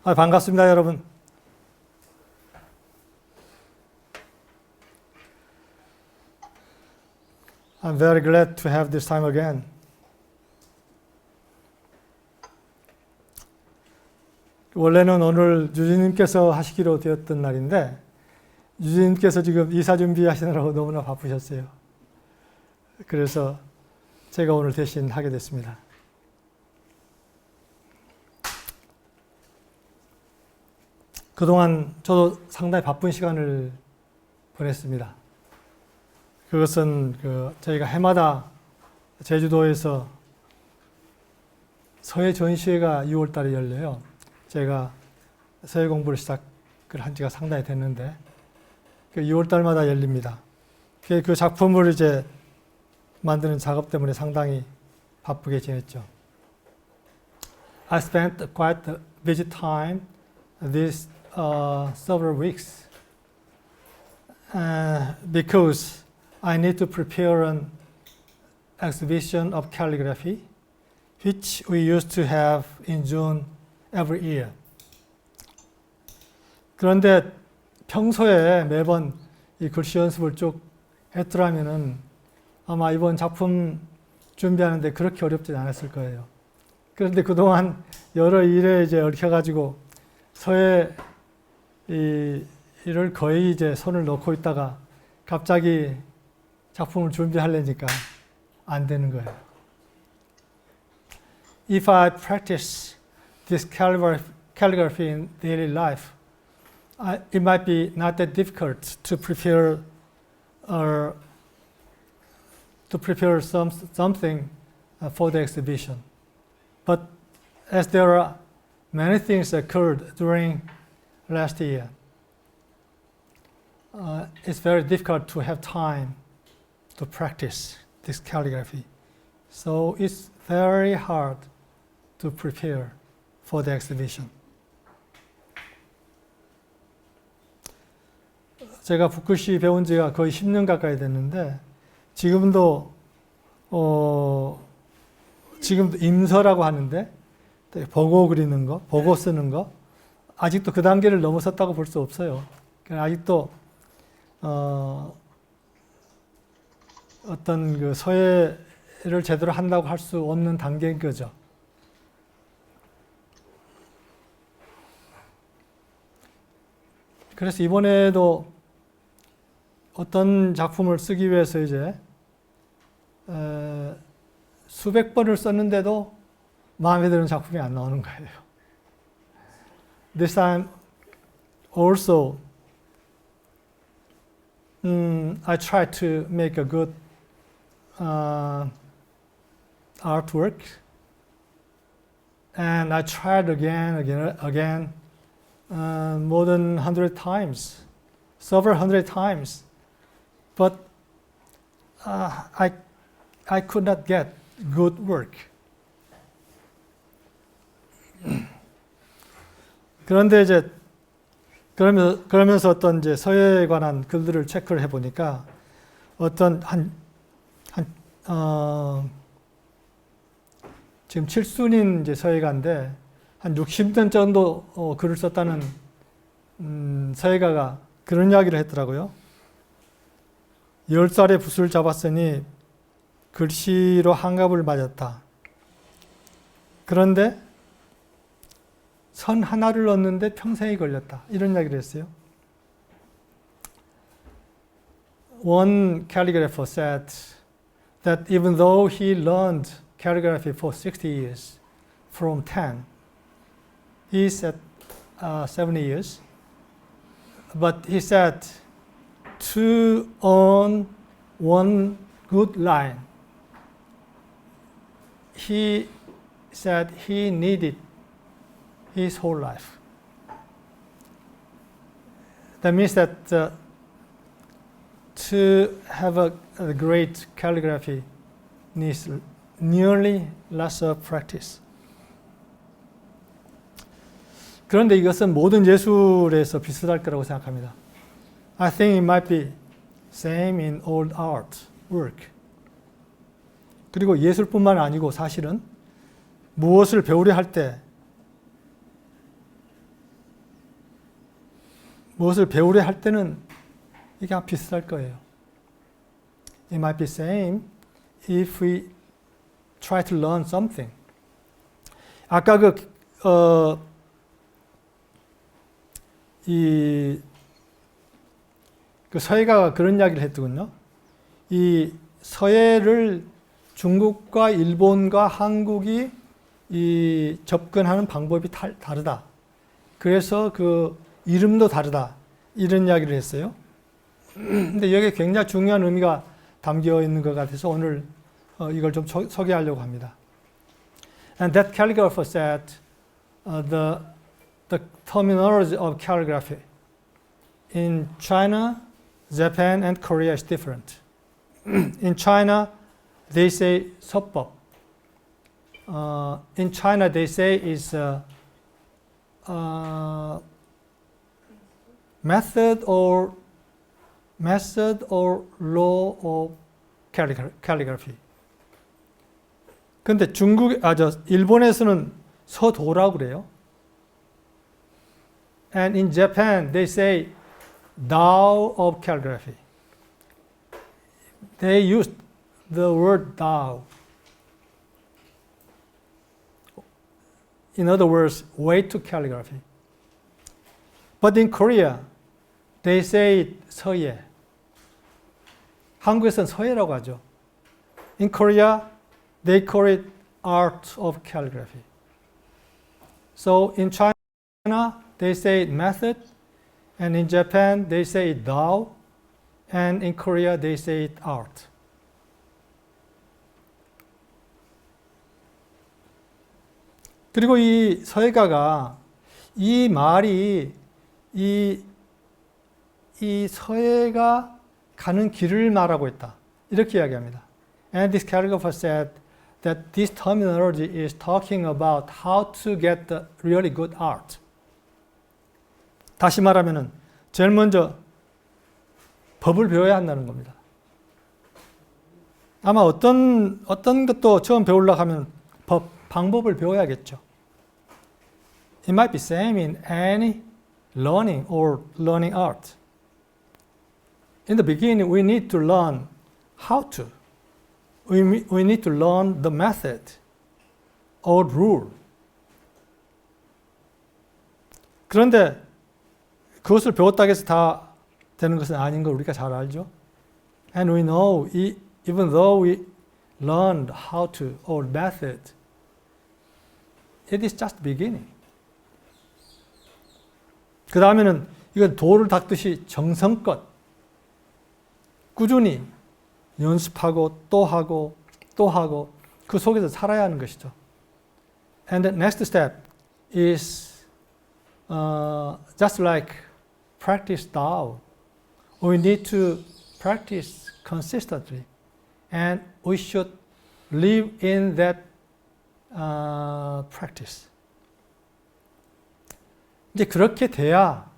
반갑습니다, 여러분. I'm very glad to have this time again. 원래는 오늘 유진님께서 하시기로 되었던 날인데 유진님께서 지금 이사 준비하시느라고 너무나 바쁘셨어요. 그래서 제가 오늘 대신 하게 됐습니다. 그동안 저도 상당히 바쁜 시간을 보냈습니다. 그것은 저희가 해마다 제주도에서 서해 전시회가 6월 달에 열려요. 제가 서해 공부를 시작을 한 지가 상당히 됐는데 6월 달마다 열립니다. 그 작품을 이제 만드는 작업 때문에 상당히 바쁘게 지냈죠. I spent quite a busy time these several weeks because I need to prepare an exhibition of calligraphy which we used to have in June every year. 그런데 평소에 매번 이 글씨 연습을 쭉 했더라면은 아마 이번 작품 준비하는데 그렇게 어렵지 않았을 거예요. 그런데 그동안 여러 일에 이제 얽혀가지고 서해 일을 거의 이제 손을 놓고 있다가 갑자기 작품을 준비하려니까 안 되는 거예요. If I practice this calligraphy in daily life, it might be not that difficult to prepare something for the exhibition. But as there are many things occurred during last year, it's very difficult to have time to practice this calligraphy. So it's very hard to prepare for the exhibition. 제가 붓글씨 배운 지가 거의 10년 가까이 됐는데 지금도 임서라고 하는데 보고 그리는 거, 보고 쓰는 거 아직도 그 단계를 넘어섰다고 볼 수 없어요. 아직도 어떤 그 서예를 제대로 한다고 할 수 없는 단계인 거죠. 그래서 이번에도 어떤 작품을 쓰기 위해서 이제 수백 번을 썼는데도 마음에 드는 작품이 안 나오는 거예요. This time also I tried to make a good artwork, and I tried again, more than 100 times, several hundred times, but I could not get good work. 그런데 이제 그러면서 어떤 이제 서예에 관한 글들을 체크를 해보니까 어떤 지금 7순인 이제 서예가인데 한 60년 정도 글을 썼다는 서예가가 그런 이야기를 했더라고요. 10살에 붓을 잡았으니 글씨로 한갑을 맞았다. 그런데 선 하나를 넣었는데 평생이 걸렸다. 이런 이야기를 했어요. One calligrapher said that even though he learned calligraphy for 60 years, from 10, he's at 70 years, but he said to earn one good line, he said he needed his whole life. That means that to have a great calligraphy needs nearly lots of practice. 그런데 이것은 모든 예술에서 비슷할 거라고 생각합니다. I think it might be same in all art work. 그리고 예술뿐만 아니고 사실은 무엇을 배우려 할 때 무엇을 배우려 할 때는 이게 비슷할 거예요. It might be same if we try to learn something. 아까 그 서예가가 그런 이야기를 했더군요. 이 서예를 중국과 일본과 한국이 이 접근하는 방법이 다르다. 그래서 그 이름도 다르다. 이런 이야기를 했어요. 근데 여기에 굉장히 중요한 의미가 담겨 있는 것 같아서 오늘 이걸 좀 소개하려고 합니다. And that calligrapher said the terminology of calligraphy in China, Japan, and Korea is different. In China, they say 서법. In China, they say is method or law of calligraphy. 근데 일본에서는 서도라고 그래요. And in Japan, they say Tao of calligraphy. They use the word Tao. In other words, way to calligraphy. But in Korea, they say 서예. 한국에서는 서예라고 하죠. In Korea, they call it art of calligraphy. So in China, they say method, and in Japan, they say Dao, and in Korea, they say art. 그리고 이 서예가가 이 말이 이 서예가 가는 길을 말하고 있다. 이렇게 이야기합니다. And this calligrapher said that this terminology is talking about how to get the really good art. 다시 말하면은 제일 먼저 법을 배워야 한다는 겁니다. 아마 어떤 것도 처음 배우려고 하면 방법을 배워야겠죠. It might be same in any learning or learning art. In the beginning, we need to learn how to. We need to learn the method or rule. 그런데 그것을 배웠다고 해서 다 되는 것은 아닌 걸 우리가 잘 알죠. And we know, even though we learned how to or method, it is just beginning. 그 다음에는 이건 돌을 닦듯이 정성껏 꾸준히 연습하고 또 하고 또 하고 그 속에서 살아야 하는 것이죠. And the next step is just like practice Tao. We need to practice consistently, and we should live in that practice. 이제 그렇게 돼야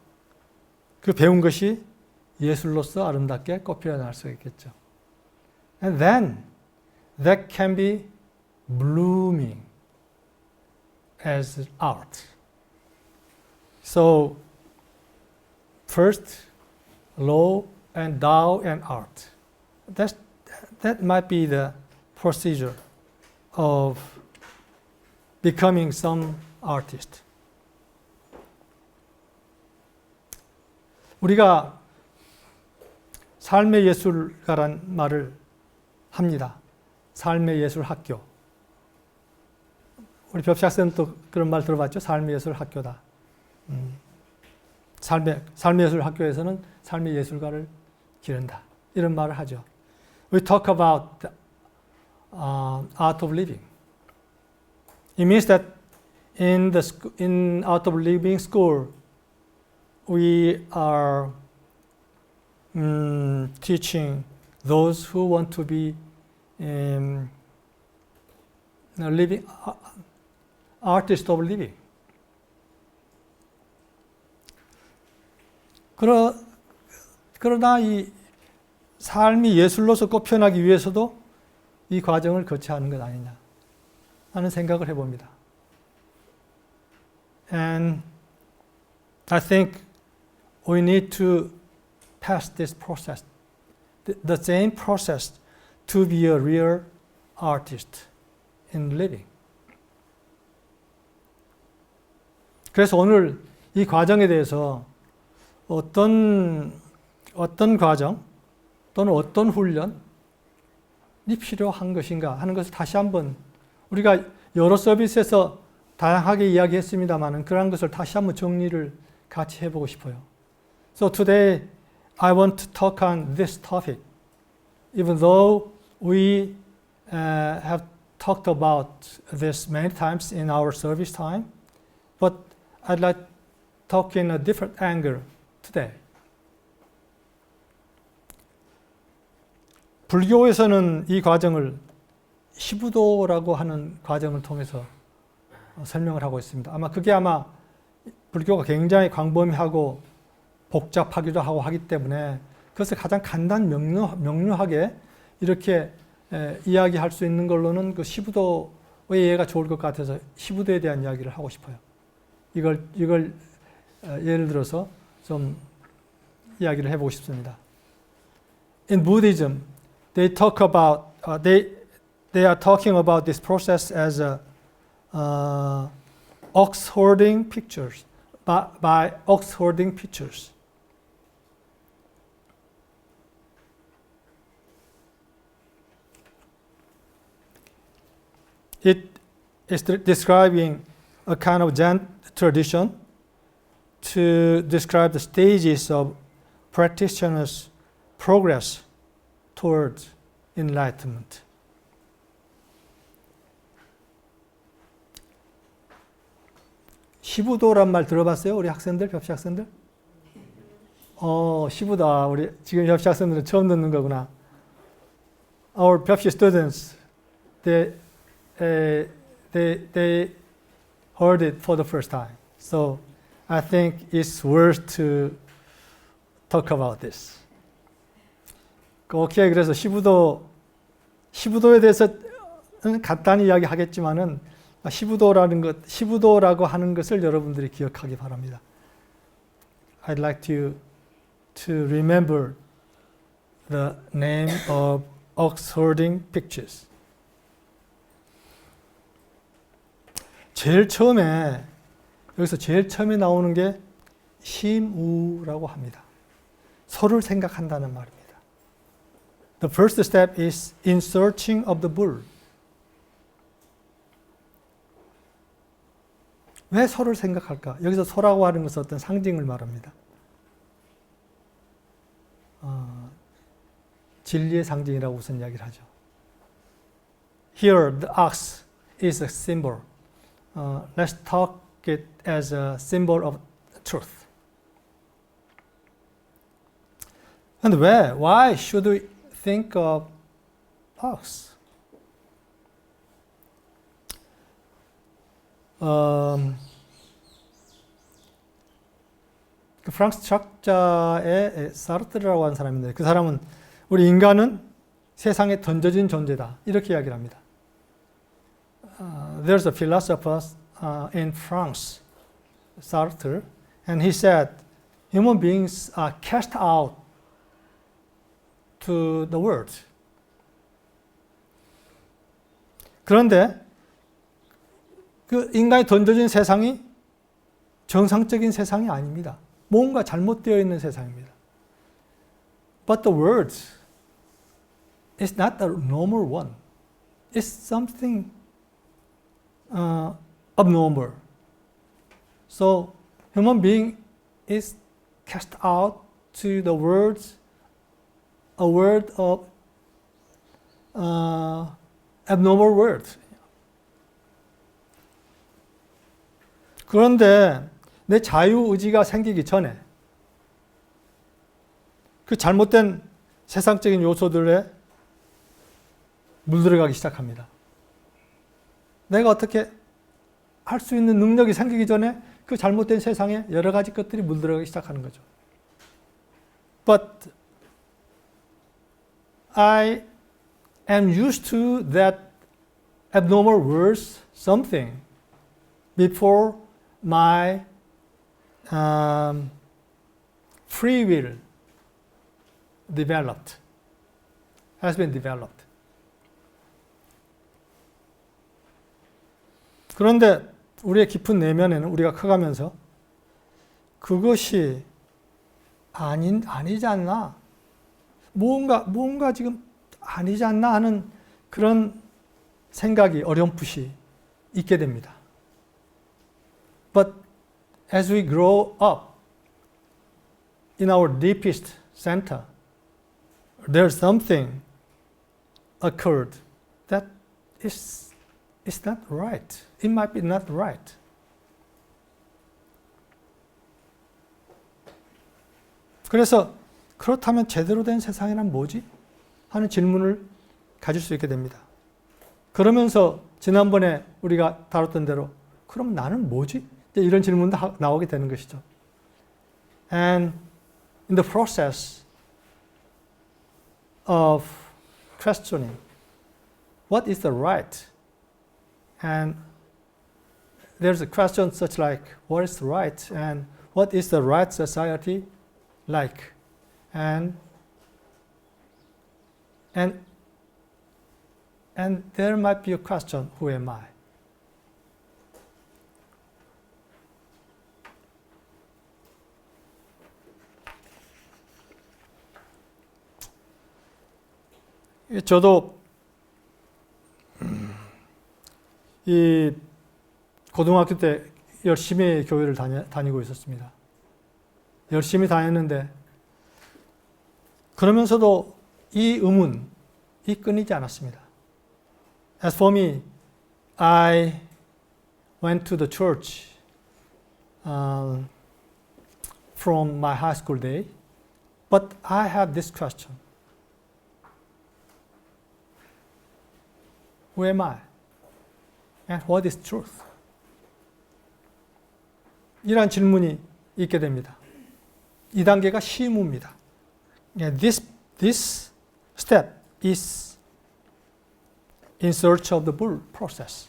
그 배운 것이 예술로서 아름답게 꽃피어날 수 있겠죠. And then that can be blooming as art. So first, law and Tao and art. That might be the procedure of becoming some artist. 우리가 삶의 예술가란 말을 합니다. 삶의 예술 학교. 우리 벽시학생은 또 그런 말 들어봤죠? 삶의 예술 학교다. 삶의 예술 학교에서는 삶의 예술가를 기른다. 이런 말을 하죠. We talk about the, art of living. It means that in art of living school, we are teaching those who want to be living artist of living. 그러나 이 삶이 예술로서 꽃피어나기 위해서도 이 과정을 거쳐야 하는 것 아니냐 하는 생각을 해봅니다. And I think we need to pass this process, the same process to be a real artist in living. 그래서 오늘 이 과정에 대해서 어떤 과정 또는 어떤 훈련이 필요한 것인가 하는 것을 다시 한번 우리가 여러 서비스에서 다양하게 이야기했습니다만 그러한 것을 다시 한번 정리를 같이 해보고 싶어요. So today I want to talk on this topic. Even though we have talked about this many times in our service time, but I'd like to talk in a different angle today. 불교에서는 이 과정을 시부도라고 하는 과정을 통해서 설명을 하고 있습니다. 아마 불교가 굉장히 광범위하고 복잡하기도 하고 하기 때문에 그것을 가장 명료하게 이렇게 이야기할 수 있는 걸로는 그 시부도의 예가 좋을 것 같아서 시부도에 대한 이야기를 하고 싶어요. 이걸 예를 들어서 좀 이야기를 해보고 싶습니다. In Buddhism, they are talking about this process as ox herding pictures, by ox herding pictures. It is describing a kind of Zen tradition to describe the stages of practitioners' progress towards enlightenment. 시부도란 말 들어봤어요? 우리 학생들, 벽시 학생들? 시부다. 우리 지금 벽시 학생들은 처음 듣는 거구나. Our 벽시 students, they heard it for the first time. So I think it's worth to talk about this. 오케이, 그래서 시부도에 대해서는 간단히 이야기하겠지만은 시부도라고 하는 것을 여러분들이 기억하기 바랍니다. I'd like you to remember the name of ox herding pictures. 여기서 제일 처음에 나오는 게 심우라고 합니다. 소를 생각한다는 말입니다. The first step is in searching of the bull. 왜 소를 생각할까? 여기서 소라고 하는 것은 어떤 상징을 말합니다. 진리의 상징이라고 우선 이야기를 하죠. Here, the ox is a symbol. Let's talk it as a symbol of truth. And why should we think of ox? 그 프랑스 철학자의 사르트르라고 하는 사람인데 그 사람은 우리 인간은 세상에 던져진 존재다 이렇게 이야기를 합니다. There's a philosopher in France, Sartre, and he said human beings are cast out to the world. 그런데 그 인간이 던져진 세상이 정상적인 세상이 아닙니다. 뭔가 잘못되어 있는 세상입니다. But the world is not the normal one. It's something abnormal. So human being is cast out to the world, a world of abnormal world. 그런데 내 자유의지가 생기기 전에 그 잘못된 세상적인 요소들에 물들어가기 시작합니다. 내가 어떻게 할 수 있는 능력이 생기기 전에 그 잘못된 세상에 여러 가지 것들이 물들어가기 시작하는 거죠. But I am used to that abnormal world something before my free will developed, has been developed. 그런데 우리의 깊은 내면에는 우리가 커가면서 그것이 아니지 않나? 뭔가 지금 아니지 않나 하는 그런 생각이 어렴풋이 있게 됩니다. But as we grow up in our deepest center, there's something occurred that is not right. It might be not right. 그래서 그렇다면 제대로 된 세상이란 뭐지? 하는 질문을 가질 수 있게 됩니다. 그러면서 지난번에 우리가 다뤘던 대로 그럼 나는 뭐지? 이런 질문도 나오게 되는 것이죠. And in the process of questioning what is the right, and there's a question such like what is right and what is the right society like, and there might be a question, who am I? 저도 이 고등학교 때 열심히 교회를 다니고 있었습니다. 열심히 다녔는데 그러면서도 이 의문이 끊이지 않았습니다. As for me, I went to the church from my high school day, but I have this question. Who am I? And what is truth? 이러한 질문이 있게 됩니다. 이 단계가 시무입니다. This step is in search of the bull process,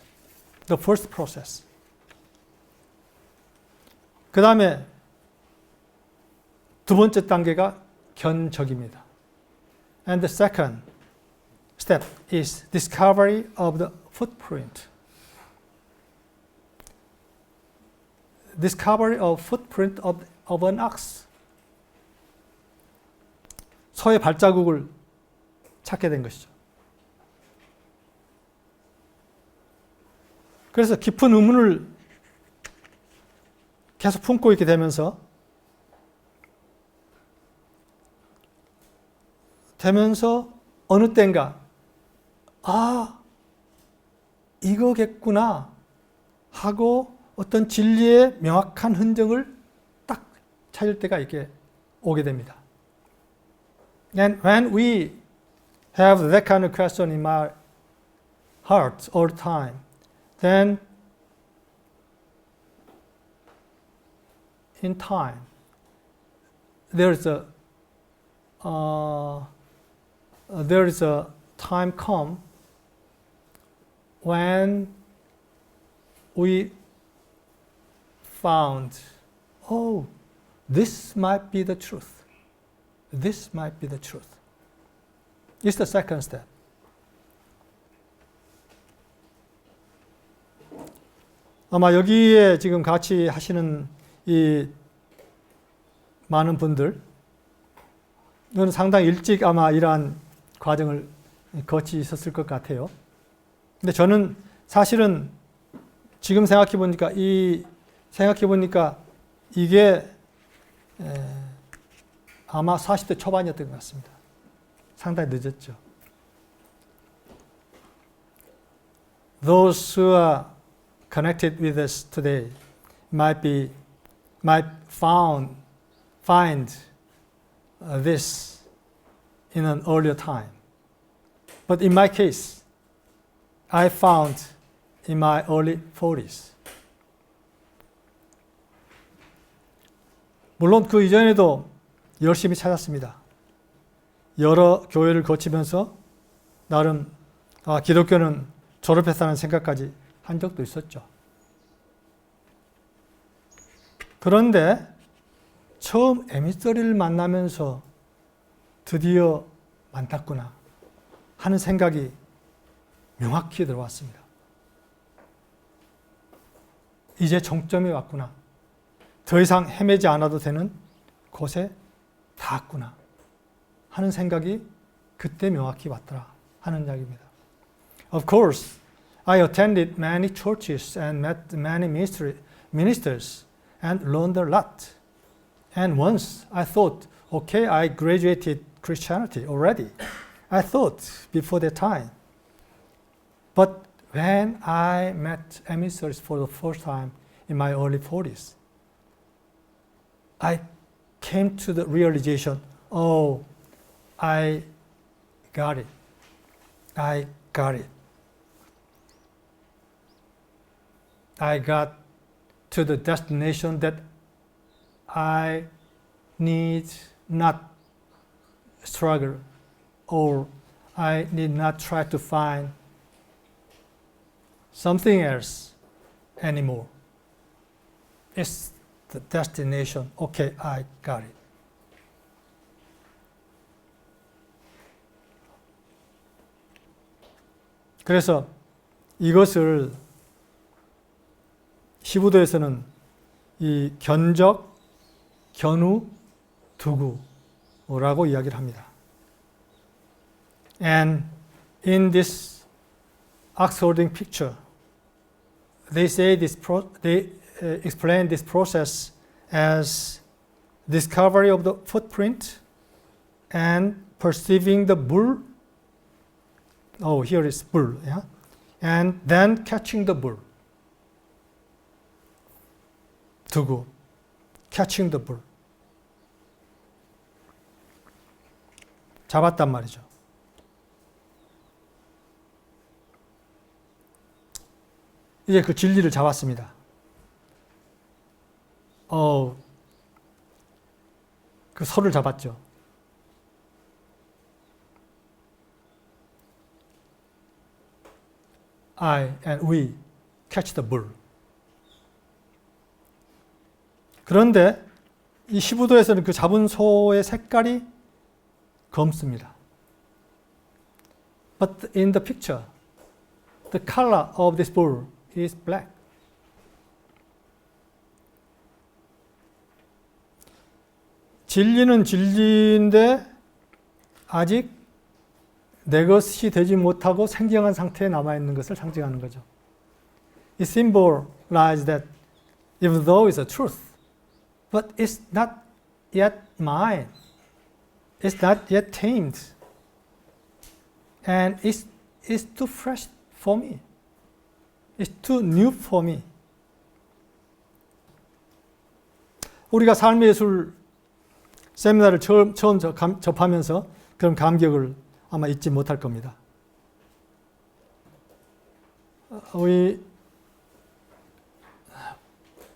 the first process. 그 다음에 두 번째 단계가 견적입니다. And the second step is discovery of the footprint. Discovery of footprint of an ox. 소의 발자국을 찾게 된 것이죠. 그래서 깊은 의문을 계속 품고 있게 되면서 어느 때인가 이거겠구나 하고 어떤 진리의 명확한 흔적을 딱 찾을 때가 이렇게 오게 됩니다. And when we have that kind of question in our hearts all the time, then in time there is a time come when we found, this might be the truth. This might be the truth. It's the second step. 아마 여기에 지금 같이 하시는 이 많은 분들은 상당히 일찍 아마 이러한 과정을 거치 있었을 것 같아요. 근데 저는 사실은 지금 생각해 보니까 이게 아마 40대 초반이었던 것 같습니다. 상당히 늦었죠. Those who are connected with us today might find this in an earlier time. But in my case, I found in my early 40s. 물론 그 이전에도 열심히 찾았습니다. 여러 교회를 거치면서 나름 기독교는 졸업했다는 생각까지 한 적도 있었죠. 그런데 처음 에미서리를 만나면서 드디어 만났구나 하는 생각이 명확히 들어왔습니다. 이제 정점이 왔구나. 더 이상 헤매지 않아도 되는 곳에 닿았구나 하는 생각이 그때 명확히 왔더라 하는 이야기입니다. Of course, I attended many churches and met many ministers and learned a lot. And once I thought, okay, I graduated Christianity already. I thought before that time. But when I met emissaries for the first time in my early 40s, I came to the realization, oh, I got it. I got it. I got to the destination that I need not struggle, or I need not try to find something else anymore. It's the destination. Okay, I got it. 그래서 이것을 시부도에서는 이 견적, 견우, 두구라고 이야기를 합니다. And in this ox-herding picture, they explain this process as discovery of the footprint and perceiving the bull. Oh, here is bull, yeah, and then catching the bull. 두구, catching the bull. 잡았단 말이죠. 이제 그 진리를 잡았습니다. 그 소를 잡았죠. I and we catch the bull. 그런데 이 시부도에서는 그 잡은 소의 색깔이 검습니다. But in the picture, the color of this bull is black. 진리는 진리인데 아직 내 것이 되지 못하고 생경한 상태에 남아있는 것을 상징하는 거죠. It symbolizes that even though it's a truth, but it's not yet mine. It's not yet tamed. And it's too fresh for me. It's too new for me. 우리가 삶의 예술 세미나를 처음 접하면서 그런 감격을 아마 잊지 못할 겁니다.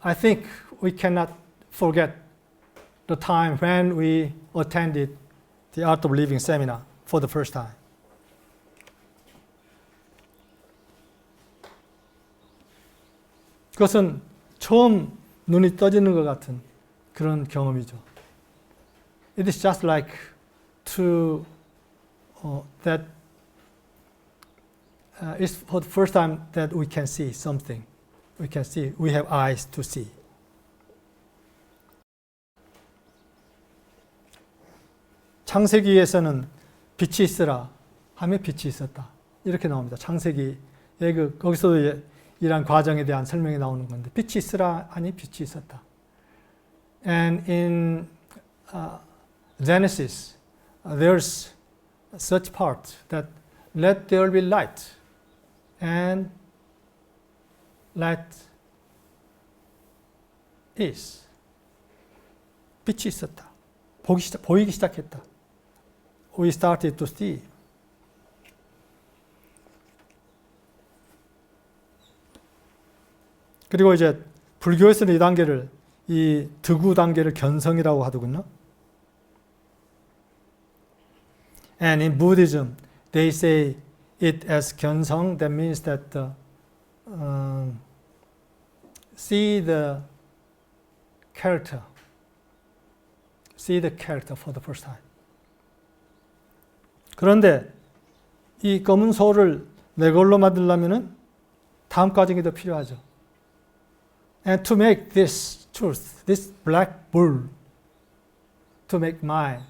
I think we cannot forget the time when we attended the Art of Living seminar for the first time. 그것은 처음 눈이 떠지는 것 같은 그런 경험이죠. It is just like it's for the first time that we can see something. We have eyes to see. 창세기에서는 빛이 있으라 하며 빛이 있었다. 이렇게 나옵니다. 창세기 거기서도 이러한 과정에 대한 설명이 나오는 건데 빛이 있으라 하니 빛이 있었다. And in Genesis, there's such part that let there be light, and light is. 빛이 있었다. 보이기 시작했다. We started to see. 그리고 이제 불교에서는 이 단계를, 이 득우 단계를 견성이라고 하더군요. And in Buddhism, they say it as 견성. That means that see the character see the character for the first time. 그런데 이 검은 소를 내 걸로 만들려면은 다음 과정이 더 필요하죠. And to make this truth, this black bull, to make mine,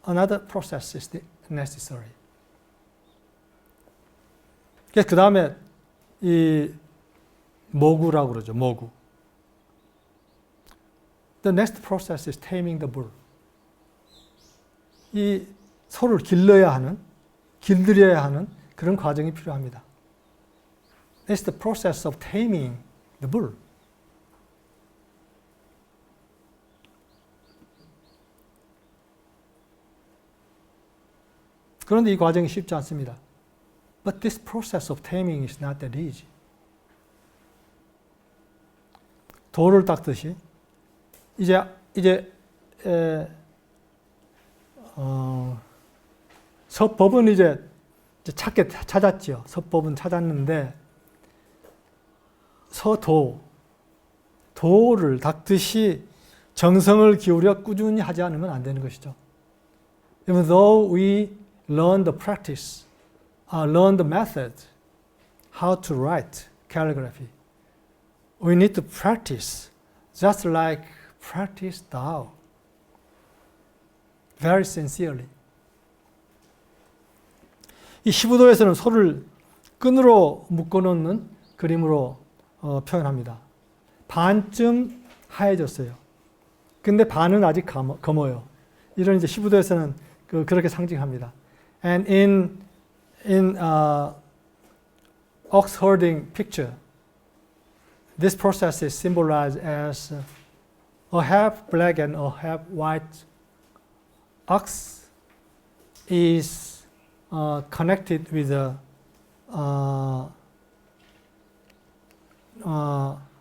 another process is necessary. 그래서 그 다음에 이 모구라고 그러죠. 모구. The next process is taming the bull. 이 소를 길러야 하는, 길들여야 하는 그런 과정이 필요합니다. It's the process of taming the bull. 그런데 이 과정이 쉽지 않습니다. But this process of taming is not that easy. 돌을 닦듯이 서법은 이제 찾았죠. 서법은 찾았는데 돌을 닦듯이 정성을 기울여 꾸준히 하지 않으면 안 되는 것이죠. Even though we learn the practice, learn the method, how to write calligraphy, we need to practice, just like practice Tao, very sincerely. 이 15도에서는 소를 끈으로 묶어놓는 그림으로 표현합니다. 반쯤 하얘졌어요. 근데 반은 아직 검어요. 이런 이제 15도에서는 그렇게 상징합니다. And in ox herding picture, this process is symbolized as a half black and a half white ox is connected with a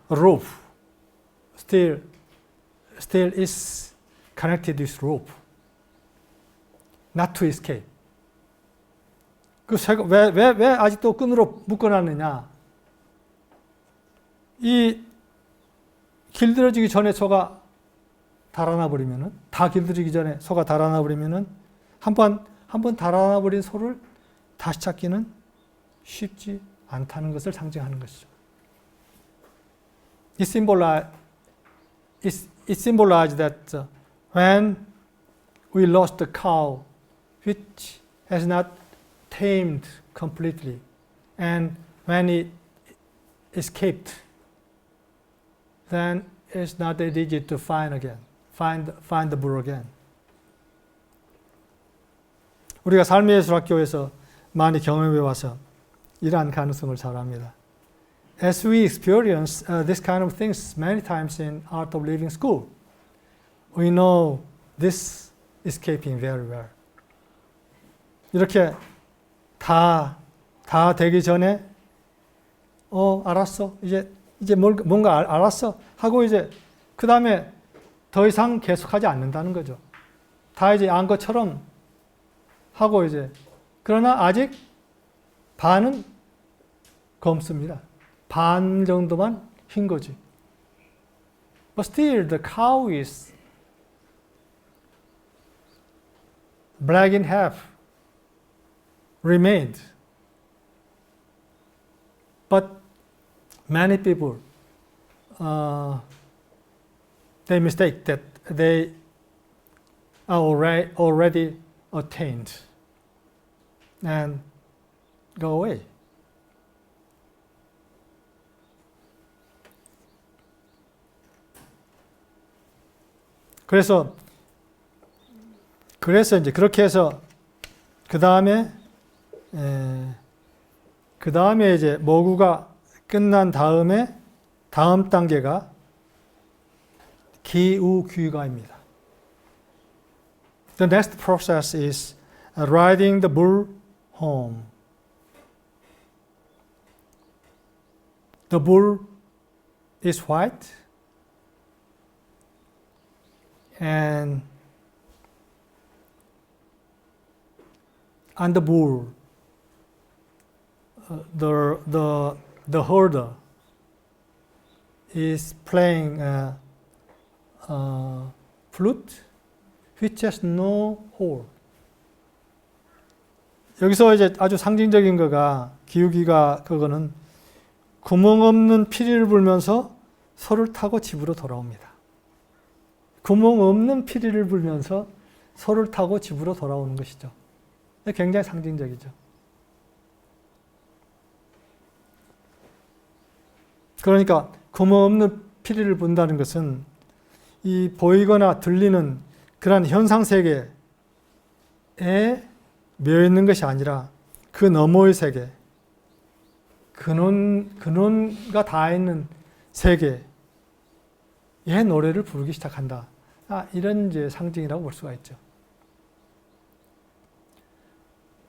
rope. Still is connected with rope, not to escape. 왜 아직도 끈으로 묶어놨느냐? 이 길들여지기 전에 소가 달아나 버리면은, 다 길들이기 전에 소가 달아나 버리면은 한번 달아나 버린 소를 다시 찾기는 쉽지 않다는 것을 상징하는 것이죠. It symbolizes that when we lost the cow, which has not tamed completely, and when it escaped, then it's not that easy to find the bull again. 우리가 삶의 예술학교에서 많이 경험해 와서 이러한 가능성을 잘 압니다. As we experience this kind of things many times in Art of Living School, we know this escaping very well. 이렇게 다 되기 전에 알았어. 이제 뭔가 알았어 하고 이제 그 다음에 더 이상 계속하지 않는다는 거죠. 다 이제 안 것처럼 하고 이제 그러나 아직 반은 검습니다. 반 정도만 흰 거지. But still the cow is black in half, remained. But many people they mistake that they are already attained and go away. 그래서 이제 그렇게 해서 그 다음에 이제 모구가 끝난 다음에 다음 단계가 기우귀가입니다. The next process is riding the bull home. The bull is white and on the bull, the herder is playing flute which has no hole. 여기서 이제 아주 상징적인 거가 기우기가 그거는 구멍 없는 피리를 불면서 소를 타고 집으로 돌아옵니다. 구멍 없는 피리를 불면서 소를 타고 집으로 돌아오는 것이죠. 굉장히 상징적이죠. 그러니까 구멍 없는 피리를 분다는 것은 이 보이거나 들리는 그러한 현상 세계에 매여 있는 것이 아니라 그 너머의 세계, 근원가 다 있는 세계의 노래를 부르기 시작한다. 이런 이제 상징이라고 볼 수가 있죠.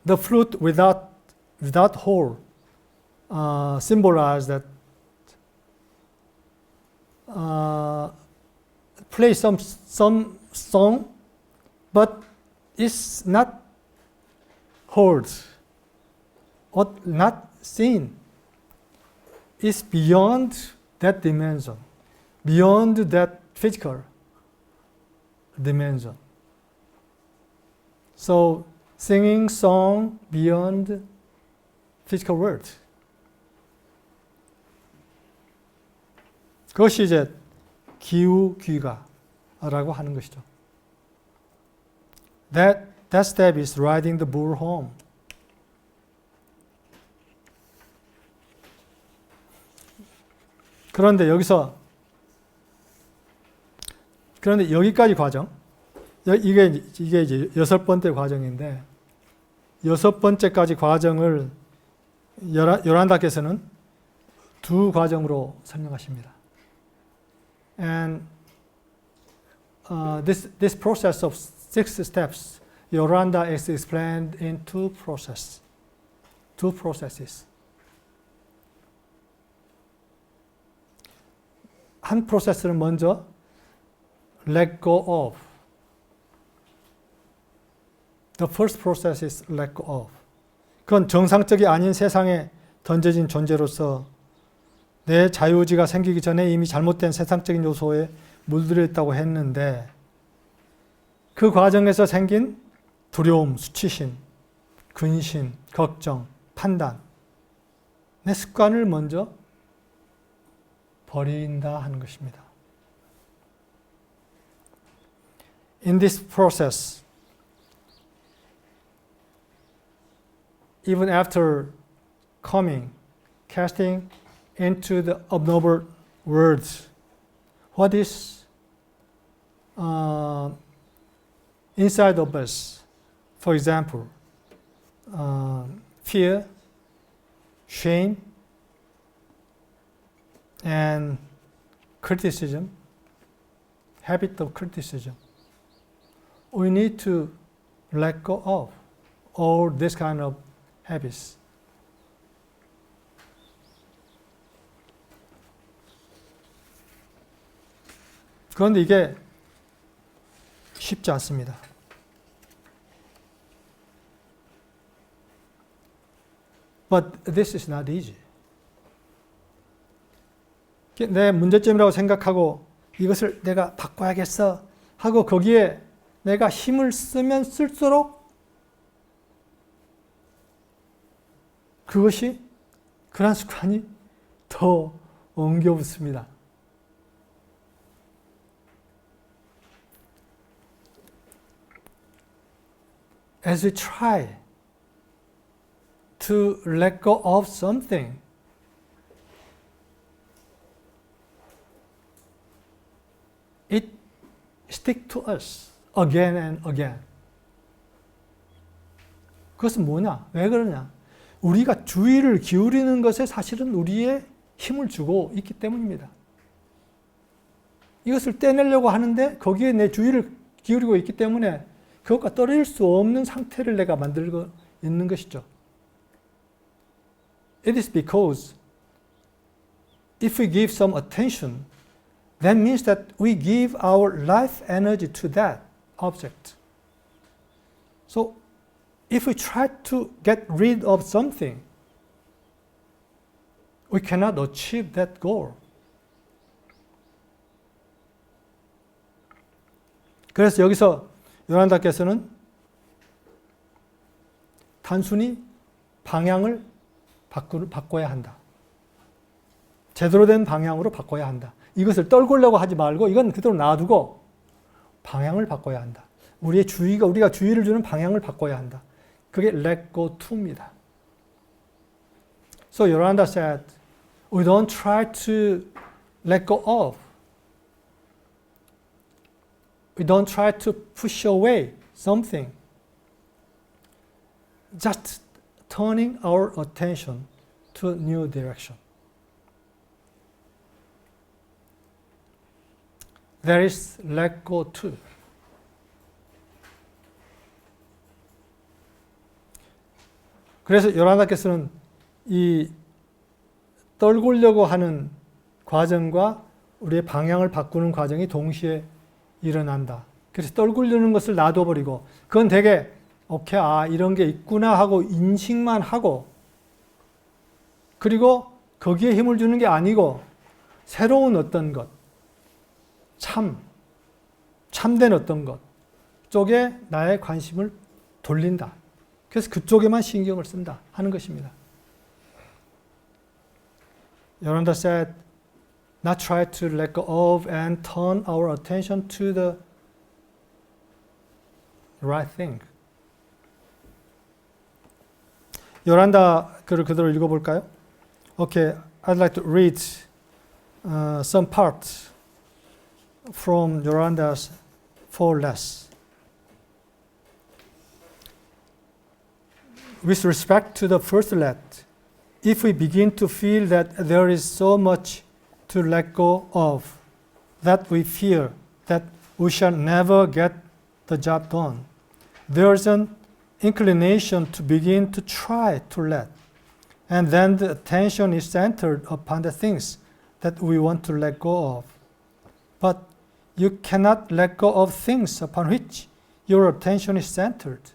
The flute without hole symbolize that play some song, but it's not heard or not seen. It's beyond that dimension, beyond that physical dimension. So singing song beyond physical world. 그것이 이제 기우귀가라고 하는 것이죠. That step is riding the bull home. 그런데 여기까지 과정, 이게 이제 6번째 과정인데, 6번째까지 과정을 요란다께서는 두 과정으로 설명하십니다. And this process of 6 steps, Yoranda is explained in two processes. 한 프로세스는 먼저 let go of. The first process is let go of. 그건 정상적이 아닌 세상에 던져진 존재로서 내 자유의지가 생기기 전에 이미 잘못된 세상적인 요소에 물들어 있다고 했는데, 그 과정에서 생긴 두려움, 수치심, 근심, 걱정, 판단, 내 습관을 먼저 버린다 하는 것입니다. In this process, even after casting into the abnormal words, what is inside of us, for example, fear, shame, and criticism, habit of criticism. We need to let go of all this kind of habits. 그런데 이게 쉽지 않습니다. But this is not easy. 내 문제점이라고 생각하고 이것을 내가 바꿔야겠어 하고 거기에 내가 힘을 쓰면 쓸수록 그런 습관이 더 엉겨붙습니다. As we try to let go of something, it sticks to us again and again. 그것은 뭐냐? 왜 그러냐? 우리가 주의를 기울이는 것에 사실은 우리의 힘을 주고 있기 때문입니다. 이것을 떼내려고 하는데 거기에 내 주의를 기울이고 있기 때문에 그것과 떨어질 수 없는 상태를 내가 만들고 있는 것이죠. It is because if we give some attention, that means that we give our life energy to that object. So if we try to get rid of something, we cannot achieve that goal. 그래서 여기서 요란다께서는 단순히 방향을 바꿔야 한다. 제대로 된 방향으로 바꿔야 한다. 이것을 떨구려고 하지 말고 이건 그대로 놔두고 방향을 바꿔야 한다. 우리가 주의를 주는 방향을 바꿔야 한다. 그게 let go to입니다. So Yolanda said, we don't try to let go of. We don't try to push away something. Just turning our attention to a new direction. There is let go too. 그래서 요란다께서는 이 떨구려고 하는 과정과 우리의 방향을 바꾸는 과정이 동시에 일어난다. 그래서 떨구려는 것을 놔둬버리고 그건 되게 오케이, 이런 게 있구나 하고 인식만 하고 그리고 거기에 힘을 주는 게 아니고 새로운 어떤 것, 참된 어떤 것 쪽에 나의 관심을 돌린다. 그래서 그쪽에만 신경을 쓴다 하는 것입니다. Yolanda said, not try to let go of and turn our attention to the right thing. 요란다 글을 그대로 읽어볼까요? Okay, I'd like to read some parts from Yolanda's four less. With respect to the first let, if we begin to feel that there is so much to let go of, that we fear that we shall never get the job done, there's an inclination to begin to try to let, and then the attention is centered upon the things that we want to let go of. But you cannot let go of things upon which your attention is centered,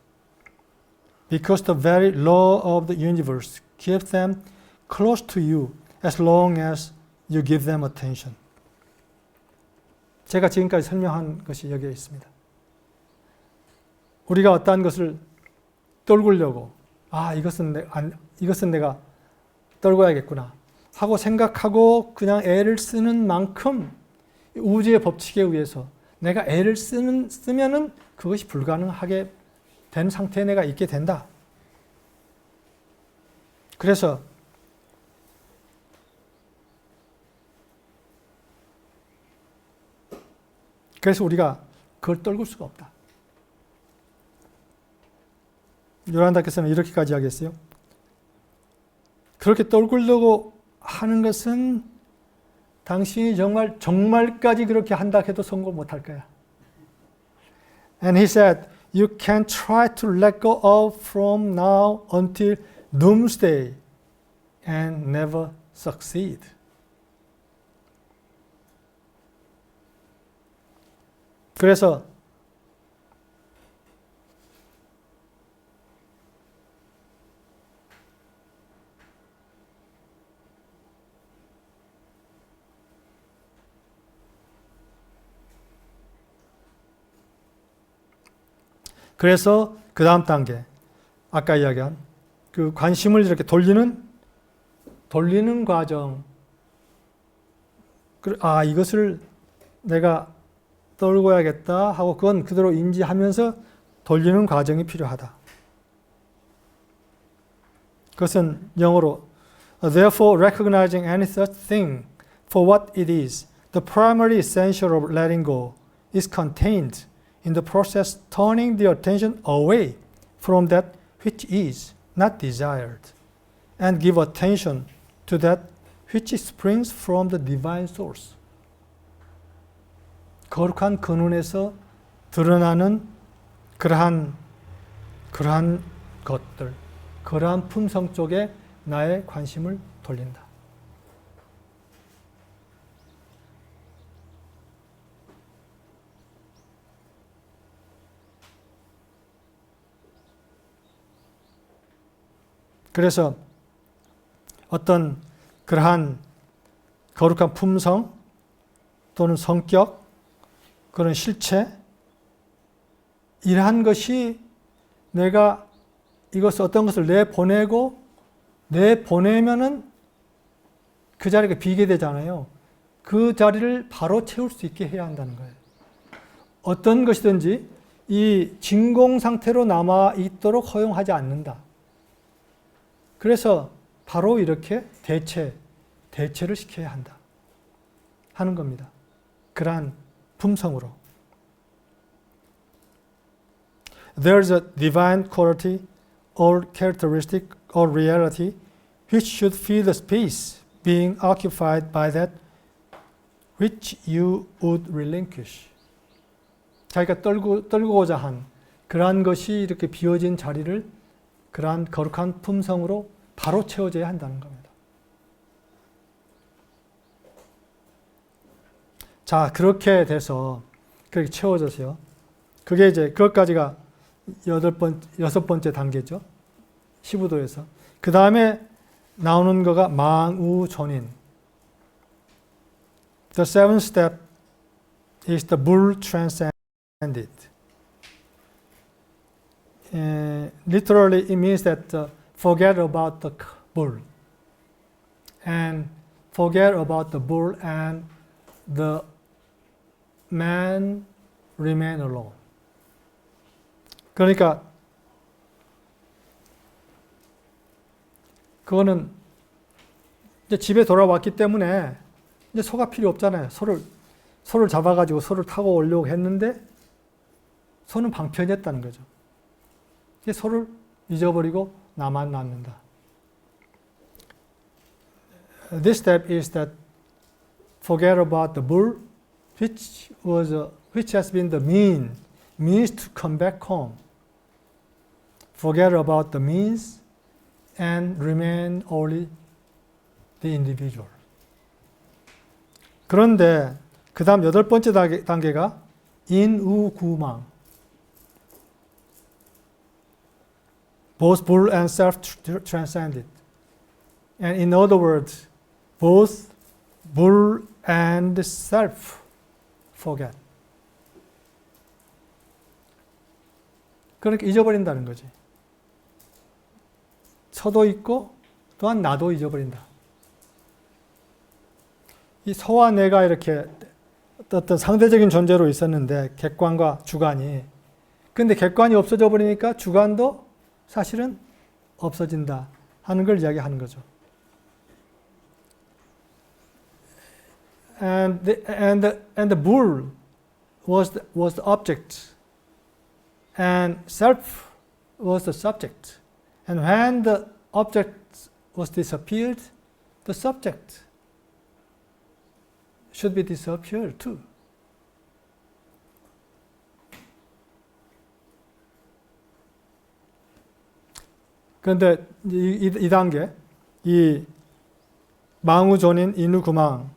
because the very law of the universe keeps them close to you as long as you give them attention. 제가 지금까지 설명한 것이 여기에 있습니다. 우리가 어떠한 것을 떨구려고 이것은 내가 떨궈야겠구나 하고 생각하고 그냥 애를 쓰는 만큼 우주의 법칙에 의해서 내가 애를 쓰면은 그것이 불가능하게 된 상태에 내가 있게 된다. 그래서 우리가 그걸 떨굴 수가 없다. 요란다께서는 이렇게까지 하겠어요. 그렇게 떨굴려고 하는 것은 당신이 정말까지 그렇게 한다 해도 성공 못할 거야. And he said, you can try to let go of from now until doomsday and never succeed. 그래서 그 다음 단계, 아까 이야기한 그 관심을 이렇게 돌리는 과정. 이것을 내가 떨궈야겠다 하고 그건 그대로 인지하면서 돌리는 과정이 필요하다. 그것은 영어로 Therefore, recognizing any such thing for what it is, the primary essential of letting go is contained in the process turning the attention away from that which is not desired and give attention to that which springs from the divine source. 거룩한 근원에서 드러나는 그러한 것들, 그러한 품성 쪽에 나의 관심을 돌린다. 그래서 어떤 그러한 거룩한 품성 또는 성격, 그런 실체, 이러한 것이 내가 이것을 어떤 것을 내보내면은 그 자리가 비게 되잖아요. 그 자리를 바로 채울 수 있게 해야 한다는 거예요. 어떤 것이든지 이 진공 상태로 남아 있도록 허용하지 않는다. 그래서 바로 이렇게 대체를 시켜야 한다 하는 겁니다. 그러한 품성으로. There's a divine quality or characteristic or reality which should fill the space being occupied by that which you would relinquish. 자기가 떨고자 한 그러한 것이 이렇게 비워진 자리를 그러한 거룩한 품성으로 바로 채워져야 한다는 겁니다. 자, 그렇게 돼서 그렇게 채워져서요. 그게 이제 그것까지가 여섯 번째 단계죠. 15도에서. 그 다음에 나오는 거가 망우존인. The seventh step is the bull transcended. Literally, it means that forget about the bull and forget about the bull and the man remain alone. 그러니까 그거는 이제 집에 돌아왔기 때문에 이제 소가 필요 없잖아요. 소를 잡아가지고 소를 타고 오려고 했는데 소는 방편이었다는 거죠. 소를 잊어버리고 나만 남는다. This step is that forget about the bull, which has been the means to come back home. Forget about the means and remain only the individual. 그런데 그 다음 여덟 번째 단계가 인우구망. Both bull and self transcended. And in other words, both bull and self forget. 그러니까 잊어버린다는 거지. 서도 있고 또한 나도 잊어버린다. 이 서와 내가 이렇게 어떤 상대적인 존재로 있었는데 객관과 주관이. 근데 객관이 없어져 버리니까 주관도 사실은 없어진다 하는 걸 이야기하는 거죠. And the bull was the object, and self was the subject. And when the object was disappeared, the subject should be disappeared too. 그런데 이 단계, 이 망우존인 인우구망을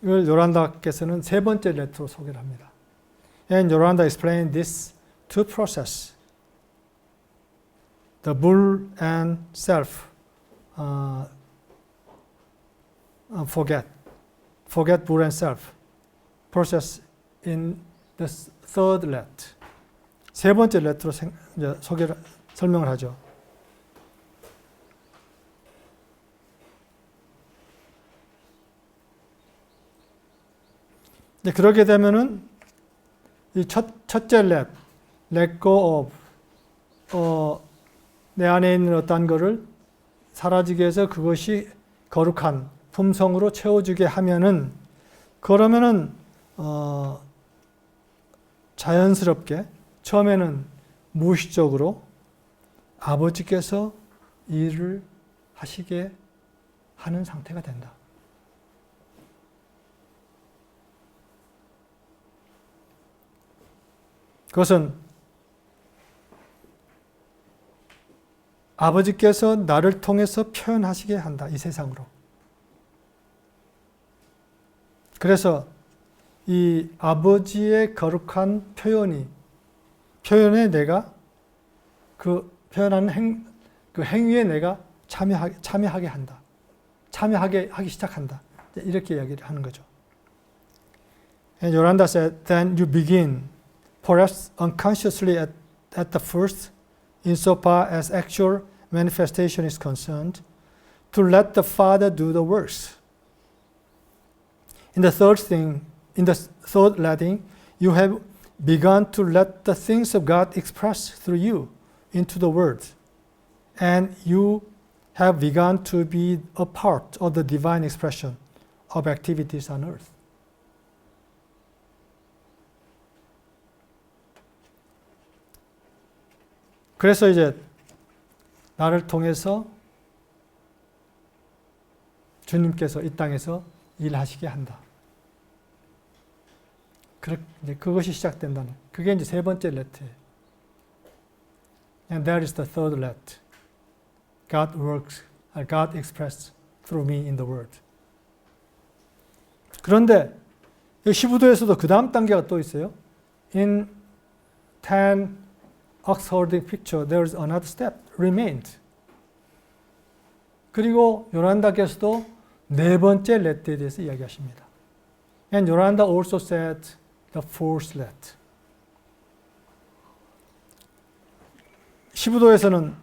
요란다께서는 세 번째 레터로 소개를 합니다. And Yoranda explained this two process, the bull and self forget bull and self process in the third let. 세 번째 레터로 설명을 하죠. 그렇게 되면은 이 첫째 let go of, 내 안에 있는 어떤 거를 사라지게 해서 그것이 거룩한 품성으로 채워주게 하면은, 그러면은 자연스럽게 처음에는 무의식적으로 아버지께서 일을 하시게 하는 상태가 된다. 그것은 아버지께서 나를 통해서 표현하시게 한다, 이 세상으로. 그래서 이 아버지의 거룩한 표현에 내가 그 표현하는 그 행위에 내가 참여하게 한다. 참여하게 하기 시작한다. 이렇게 이야기를 하는 거죠. And Yoranda said, then you begin, perhaps unconsciously at at the first, insofar as actual manifestation is concerned, to let the Father do the works. In the third letting, you have begun to let the things of God express through you into the world, and you have begun to be a part of the divine expression of activities on earth. 그래서 이제 나를 통해서 주님께서 이 땅에서 일하시게 한다. 이제 그것이 시작된다는, 그게 이제 세 번째 레트예요. And that is the third let. God works, God expressed through me in the world. 그런데 시부도에서도 그 다음 단계가 또 있어요. In 10 Oxherding picture, there is another step, remained. 그리고 요란다께서도 네 번째 let에 대해서 이야기하십니다. And Yoranda also said the fourth let. 시부도에서는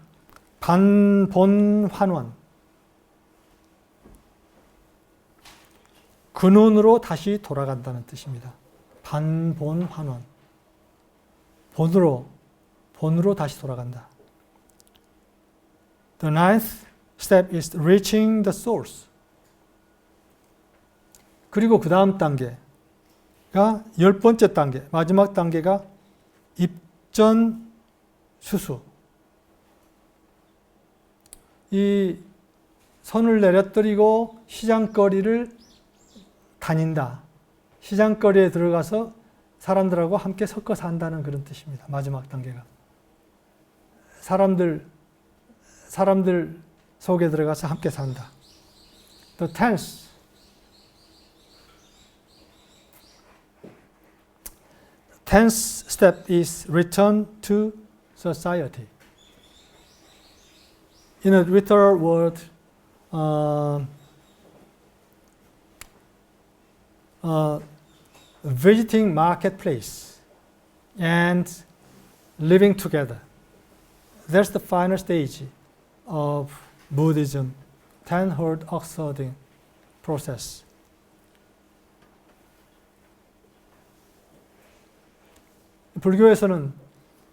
반본환원, 근원으로 다시 돌아간다는 뜻입니다. 반본환원, 본으로 다시 돌아간다. The ninth step is reaching the source. 그리고 그 다음 단계가 10번째 단계, 마지막 단계가 입전 수수. 이 선을 내려뜨리고 시장거리를 다닌다. 시장거리에 들어가서 사람들하고 함께 섞어 산다는 그런 뜻입니다. 마지막 단계가. 사람들 속에 들어가서 함께 산다. The tenth step is return to society. In a literal word, visiting marketplace and living together. That's the final stage of Buddhism, 10-herd Oxherding process. 불교에서는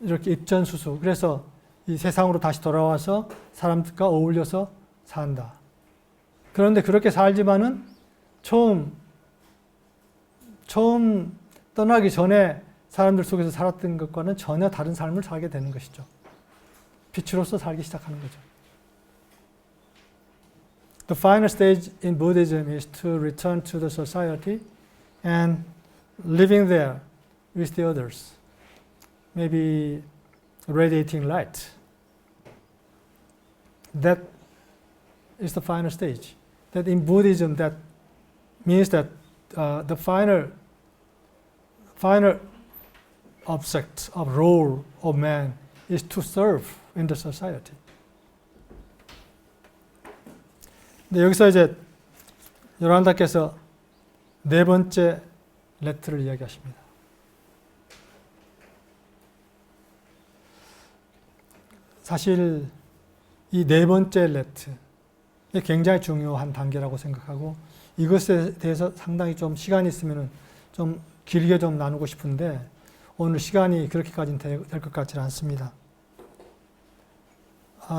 이렇게 입전수수, 그래서 이 세상으로 다시 돌아와서 사람들과 어울려서 산다. 그런데 그렇게 살지만은 처음 떠나기 전에 사람들 속에서 살았던 것과는 전혀 다른 삶을 살게 되는 것이죠. 빛으로서 살기 시작하는 거죠. The final stage in Buddhism is to return to the society and living there with the others. Maybe radiating light. That is the final stage. That in Buddhism, that means that the final object of role of man is to serve in the society. 근데 여기서 이제 요란다께서 네 번째 레트를 이야기하십니다. 사실 이 네 번째 레트, 굉장히 중요한 단계라고 생각하고 이것에 대해서 상당히 좀 시간이 있으면 좀 길게 좀 나누고 싶은데 오늘 시간이 그렇게까지는 될 것 같지는 않습니다.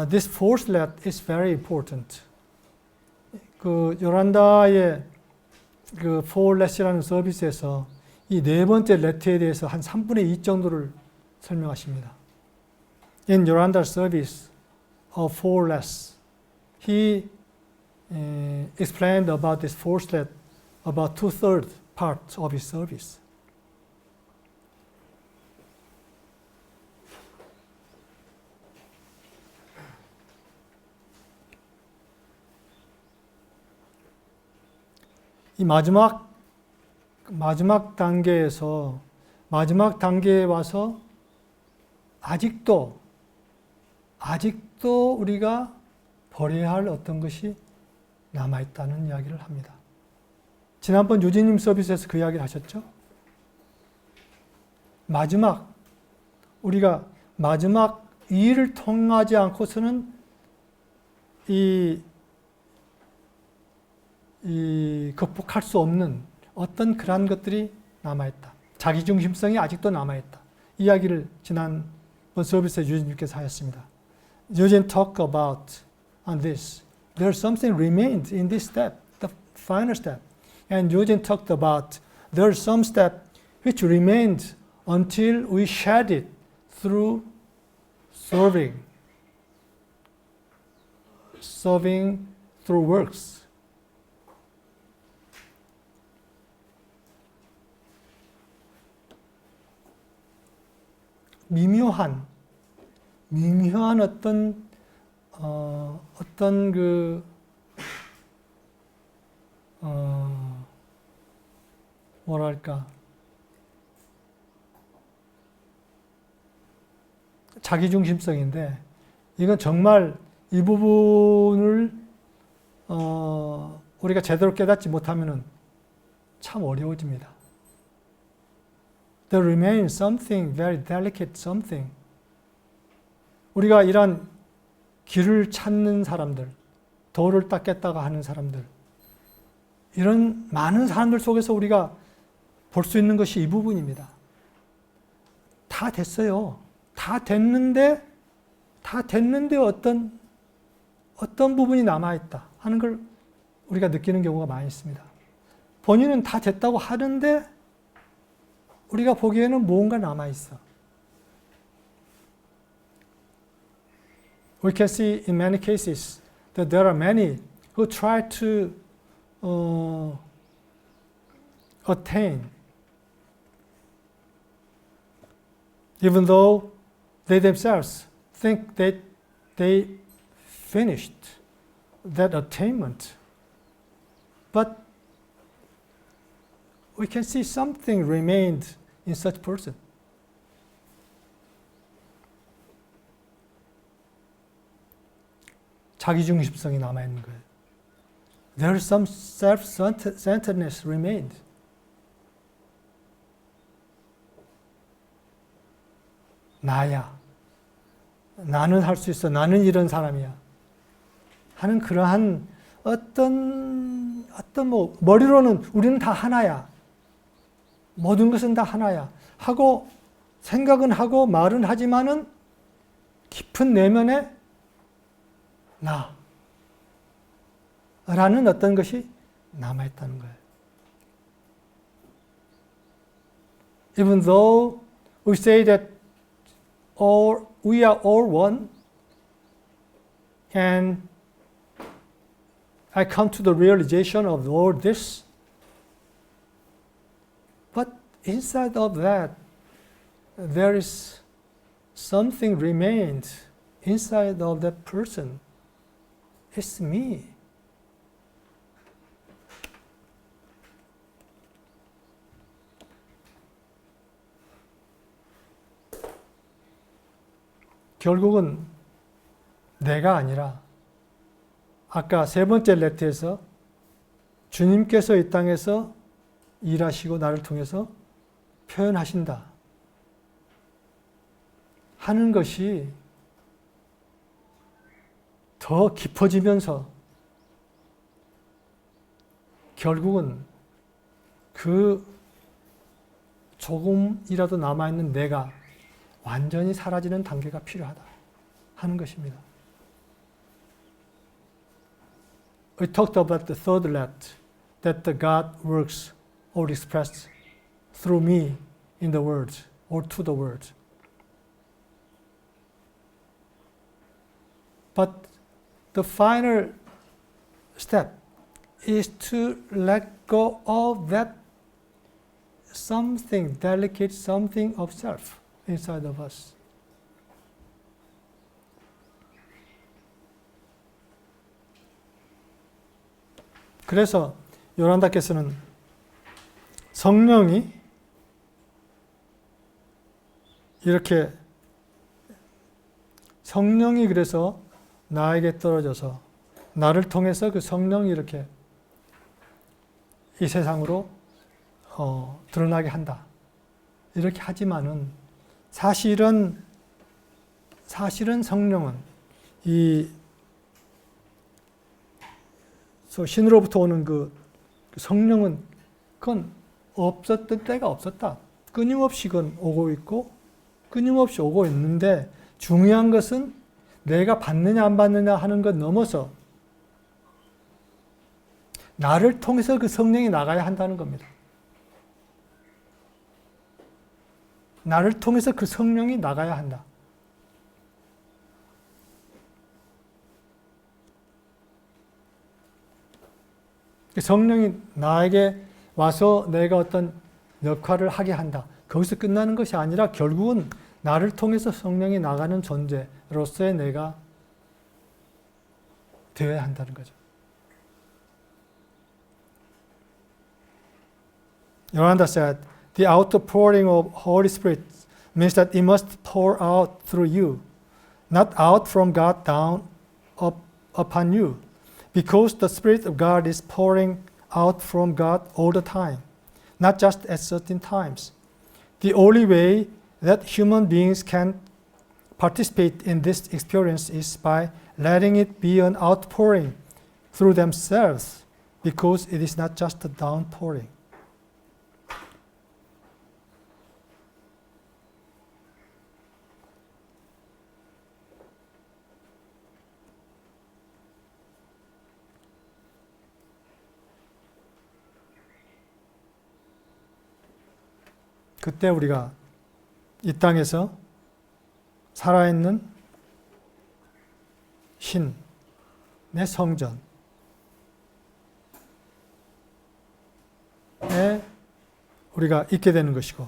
This fourth let is very important. 그 요란다의 그 four let이라는 서비스에서 이 네 번째 레트에 대해서 한 3분의 2 정도를 설명하십니다. In Yoranda's service of four lets, he explained about this fourth let about 2/3 part of his service. 이 마지막 단계에서 마지막 단계에 와서 아직도 우리가 버려야 할 어떤 것이 남아있다는 이야기를 합니다. 지난번 유진님 서비스에서 그 이야기를 하셨죠? 마지막 우리가 마지막 일을 통하지 않고서는 이 극복할 수 없는 어떤 그러한 것들이 남아있다. 자기중심성이 아직도 남아있다. 이야기를 지난번 서비스에 유진님께서 하셨습니다. 유진 talk about on this. There's something remained in this step, the final step. And Eugene talked about there's some step which remained until we shed it through serving through works. 미묘한 어떤 뭐랄까 자기중심성인데 이건 정말 이 부분을 우리가 제대로 깨닫지 못하면은 참 어려워집니다. There remains something very delicate something. 우리가 이런 길을 찾는 사람들, 도를 닦겠다고 하는 사람들, 이런 많은 사람들 속에서 우리가 볼 수 있는 것이 이 부분입니다. 다 됐어요. 다 됐는데 어떤 부분이 남아있다 하는 걸 우리가 느끼는 경우가 많이 있습니다. 본인은 다 됐다고 하는데 우리가 보기에는 뭔가 남아있어. We can see in many cases that there are many who try to attain, even though they themselves think that they finished that attainment. But we can see something remained in such person. 자기중심성이 남아있는 거예요. There is some self-centeredness remained. 나야. 나는 할 수 있어. 나는 이런 사람이야. 하는 그러한 어떤 머리로는 우리는 다 하나야. 모든 것은 다 하나야. 하고 생각은 하고 말은 하지만은 깊은 내면에 나라는 어떤 것이 남아있다는 거예요. Even though we say that we are all one, and I come to the realization of all this, but inside of that, there is something remained inside of that person. It's me. 결국은 내가 아니라 아까 세 번째 레트에서 주님께서 이 땅에서 일하시고 나를 통해서 표현하신다 하는 것이 더 깊어지면서 결국은 그 조금이라도 남아있는 내가 완전히 사라지는 단계가 필요하다 하는 것입니다. We talked about the third let, that the God works or expressed through me in the world or to the world. But the final step is to let go of that something delicate, something of self inside of us. 그래서 요란다께서는 성령이 그래서 나에게 떨어져서 나를 통해서 그 성령이 이렇게 이 세상으로 드러나게 한다. 이렇게 하지만은 사실은 사실은 성령은 이 신으로부터 오는 그 성령은 그건 없었던 때가 없었다. 끊임없이 그건 오고 있고 끊임없이 오고 있는데 중요한 것은 내가 받느냐 안 받느냐 하는 것 넘어서 나를 통해서 그 성령이 나가야 한다는 겁니다. 나를 통해서 그 성령이 나가야 한다. 성령이 나에게 와서 내가 어떤 역할을 하게 한다. 거기서 끝나는 것이 아니라 결국은 나를 통해서 성령이 나가는 존재로서의 내가 되어야 한다는 거죠. Yolanda said, the outpouring of Holy Spirit means that it must pour out through you, not out from God down upon you, because the Spirit of God is pouring out from God all the time, not just at certain times. The only way that human beings can participate in this experience is by letting it be an outpouring through themselves, because it is not just a downpouring. 그때 우리가 이 땅에서 살아있는 신, 내 성전에 우리가 있게 되는 것이고,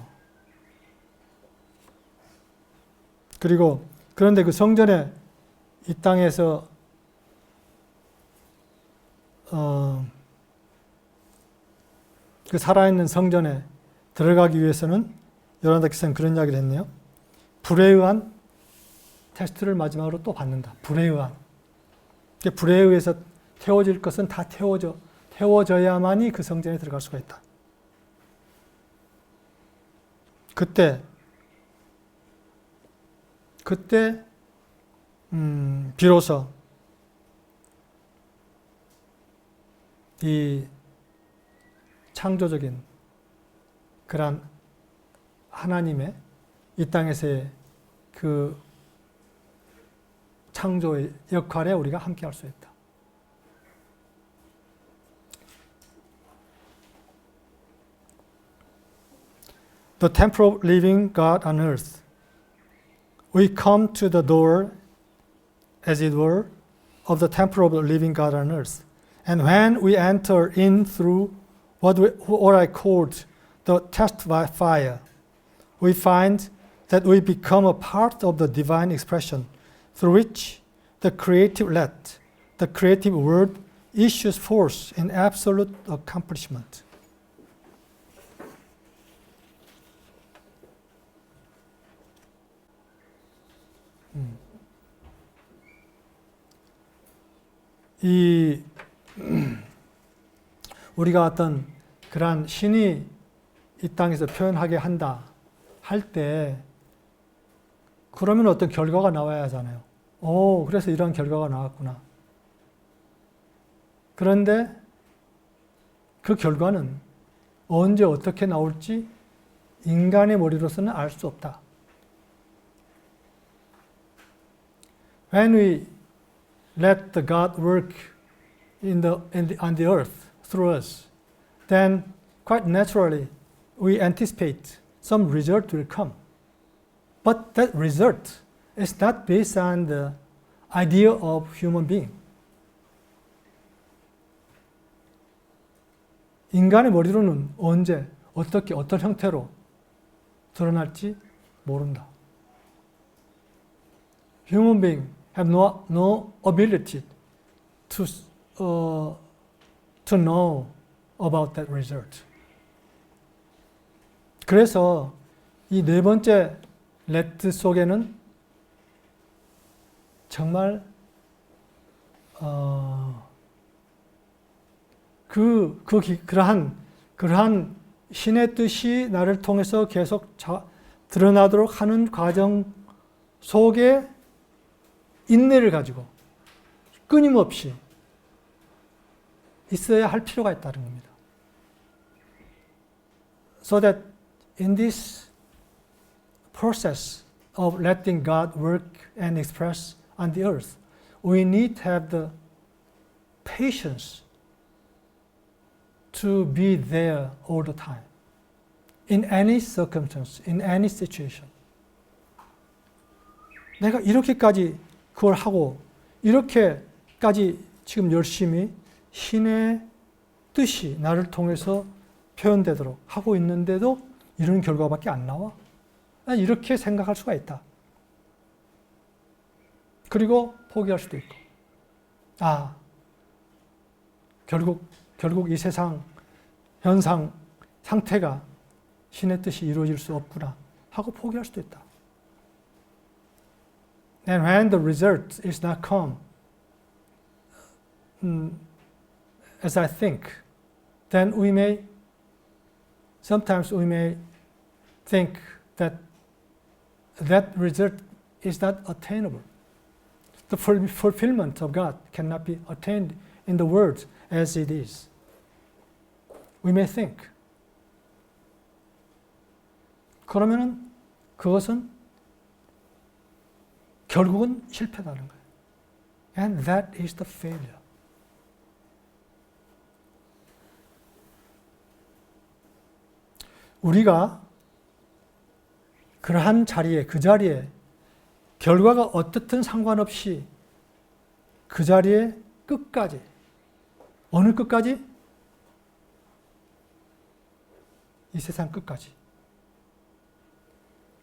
그리고 그런데 그 성전에 이 땅에서 그 살아있는 성전에 들어가기 위해서는 요란다 기사는 그런 이야기를 했네요. 불에 의한 테스트를 마지막으로 또 받는다. 불에 의한. 불에 의해서 태워질 것은 다 태워져야만이 그 성전에 들어갈 수가 있다. 그때 비로소 이 창조적인 그러한 하나님의 이 땅에서의 그 창조의 역할에 우리가 함께 할 수 있다. The temple of living God on earth. We come to the door, as it were, of the temple of the living God on earth. And when we enter in through what I called the test by fire, we find that we become a part of the divine expression through which the creative let, the creative word issues forth in absolute accomplishment. 우리가 어떤 그러한 신이 이 땅에서 표현하게 한다 할 때 그러면 어떤 결과가 나와야 하잖아요. 오, 그래서 이런 결과가 나왔구나. 그런데 그 결과는 언제 어떻게 나올지 인간의 머리로서는 알 수 없다. When we let the God work on the earth through us, then quite naturally we anticipate some result will come. But that result is not based on the idea of human being. 인간의 머리로는 언제, 어떻게, 어떤 형태로 드러날지 모른다. Human beings have no ability to know about that result. 그래서 이 네 번째 레트 속에는 정말 그러한 신의 뜻이 나를 통해서 계속 드러나도록 하는 과정 속에 인내를 가지고 끊임없이 있어야 할 필요가 있다는 겁니다. So that in this process of letting God work and express on the earth, we need to have the patience to be there all the time, in any circumstance, in any situation. 내가 이렇게까지 그걸 하고 이렇게까지 지금 열심히 신의 뜻이 나를 통해서 표현되도록 하고 있는데도 이런 결과밖에 안 나와? 이렇게 생각할 수가 있다. 그리고 포기할 수도 있고, 결국 이 세상 현상 상태가 신의 뜻이 이루어질 수 없구나 하고 포기할 수도 있다. And when the result is not come as I think, then sometimes we may think that result is not attainable. The fulfillment of God cannot be attained in the world as it is. We may think. 그러면은 그것은 결국은 실패다는 거예요. And that is the failure. 우리가 그러한 자리에, 그 자리에 결과가 어떻든 상관없이 그 자리에 끝까지, 어느 끝까지? 이 세상 끝까지.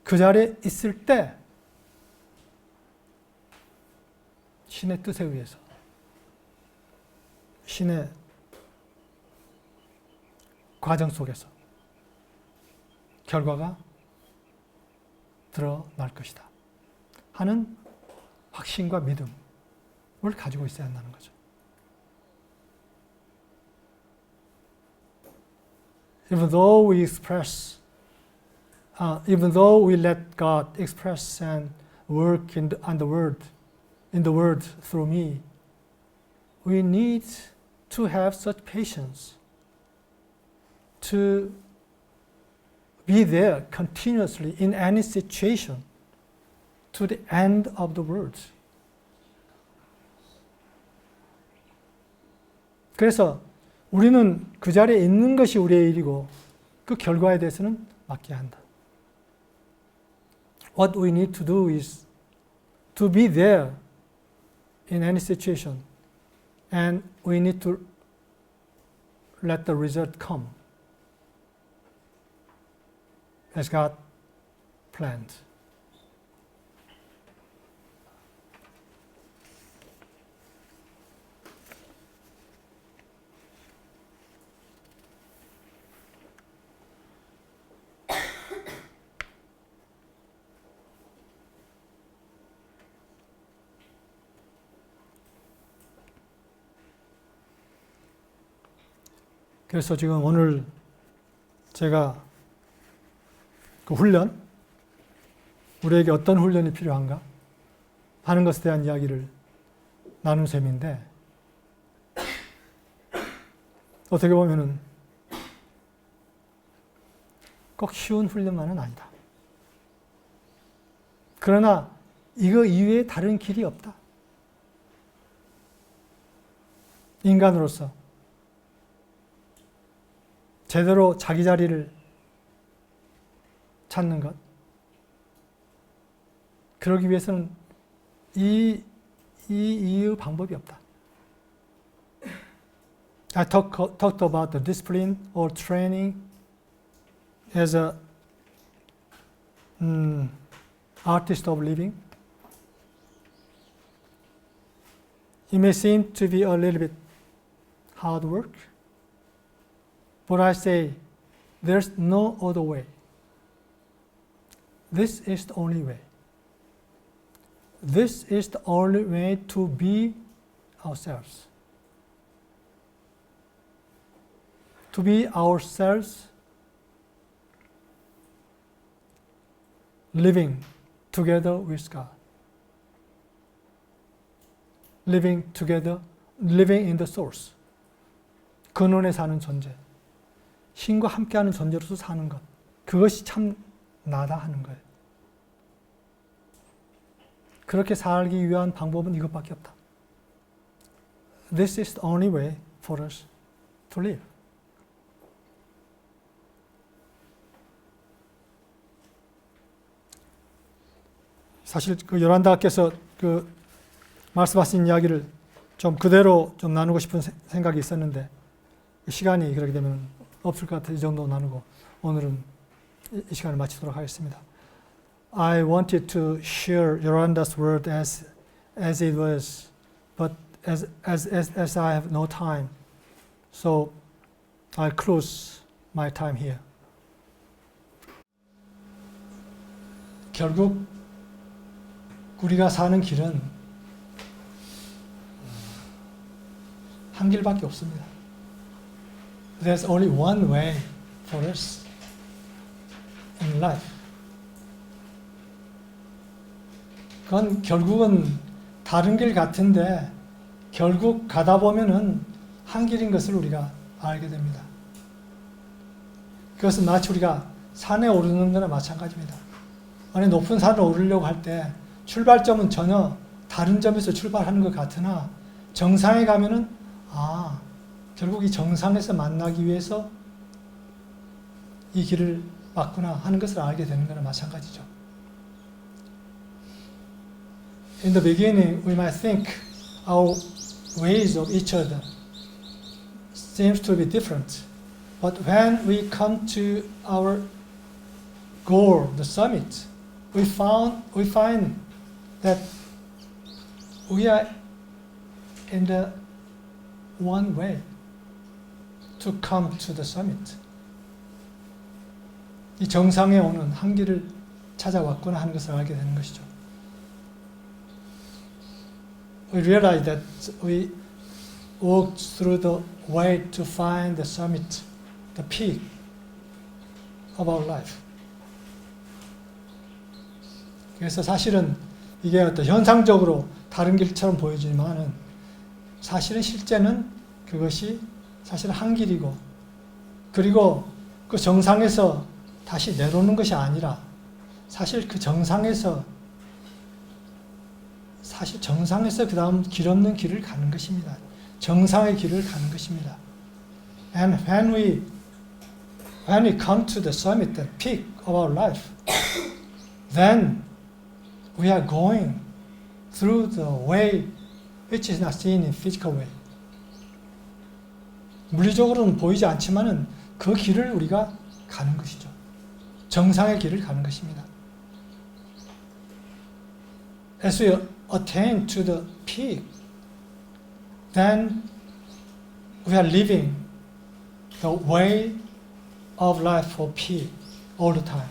그 자리에 있을 때 신의 뜻에 의해서, 신의 과정 속에서 결과가 드러날 것이다 하는 확신과 믿음을 가지고 있어야 한다는 거죠. Even though we let God express and work in the world through me, we need to have such patience to be there continuously in any situation to the end of the world. 그래서 우리는 그 자리에 있는 것이 우리의 일이고 그 결과에 대해서는 맡겨야 한다. What we need to do is to be there in any situation, and we need to let the result come as God planned. 그래서 지금 오늘 제가 그 훈련, 우리에게 어떤 훈련이 필요한가 하는 것에 대한 이야기를 나눈 셈인데, 어떻게 보면은 꼭 쉬운 훈련만은 아니다. 그러나 이거 이외에 다른 길이 없다. 인간으로서 제대로 자기 자리를 찾는 것, 그러기 위해서는 이의 방법이 없다. I talked about the discipline or training as a artist of living. It may seem to be a little bit hard work, but I say there's no other way. This is the only way. This is the only way to be ourselves. To be ourselves, living together with God. living together, living in the source. 근원에 사는 존재. 신과 함께하는 존재로서 사는 것. 그것이 참 나다 하는 거예요. 그렇게 살기 위한 방법은 이것밖에 없다. This is the only way for us to live. 사실 그 요란다께서 그 말씀하신 이야기를 좀 그대로 좀 나누고 싶은 생각이 있었는데 시간이 그렇게 되면 없을 것 같아 이 정도 나누고 오늘은 이 시간을 마치도록 하겠습니다. I wanted to share Yolanda's word as it was, but as I have no time, so I'll close my time here. 결국 우리가 사는 길은 한 길밖에 없습니다. There's only one way for us in life. 그건 결국은 다른 길 같은데 결국 가다 보면은 한 길인 것을 우리가 알게 됩니다. 그것은 마치 우리가 산에 오르는 거나 마찬가지입니다. 아니 높은 산을 오르려고 할 때 출발점은 전혀 다른 점에서 출발하는 것 같으나 정상에 가면은 결국 이 정상에서 만나기 위해서 이 길을 왔구나 하는 것을 알게 되는 거나 마찬가지죠. In the beginning, we might think our ways of each other seems to be different. But when we come to our goal, the summit, we find that we are in the one way to come to the summit. 이 정상에 오는 한 길을 찾아왔구나 하는 것을 알게 되는 것이죠. We realize that we walked through the way to find the summit, the peak of our life. 그래서 사실은 이게 어떤 현상적으로 다른 길처럼 보여지지만은 사실은 실제는 그것이 사실은 한 길이고 그리고 그 정상에서 다시 내려오는 것이 아니라 사실 그 정상에서 그 다음 길 없는 길을 가는 것입니다. 정상의 길을 가는 것입니다. And when we come to the summit, the peak of our life, then we are going through the way which is not seen in physical way. 물리적으로는 보이지 않지만은 그 길을 우리가 가는 것이죠. 정상의 길을 가는 것입니다. As we attain to the peak, then we are living the way of life for peak all the time.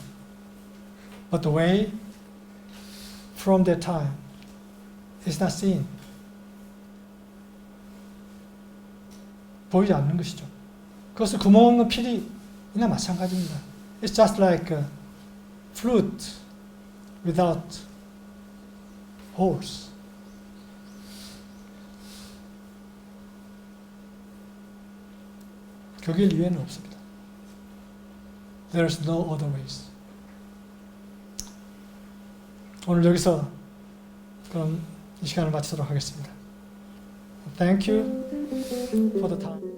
But the way from that time is not seen. 보이지 않는 것이죠. 그것은 구멍 없는 피리나 마찬가지입니다. It's just like a flute without holes. 그 길 이외에는 없습니다. There's no other ways. 오늘 여기서 그럼 이 시간을 마치도록 하겠습니다. Thank you for the time.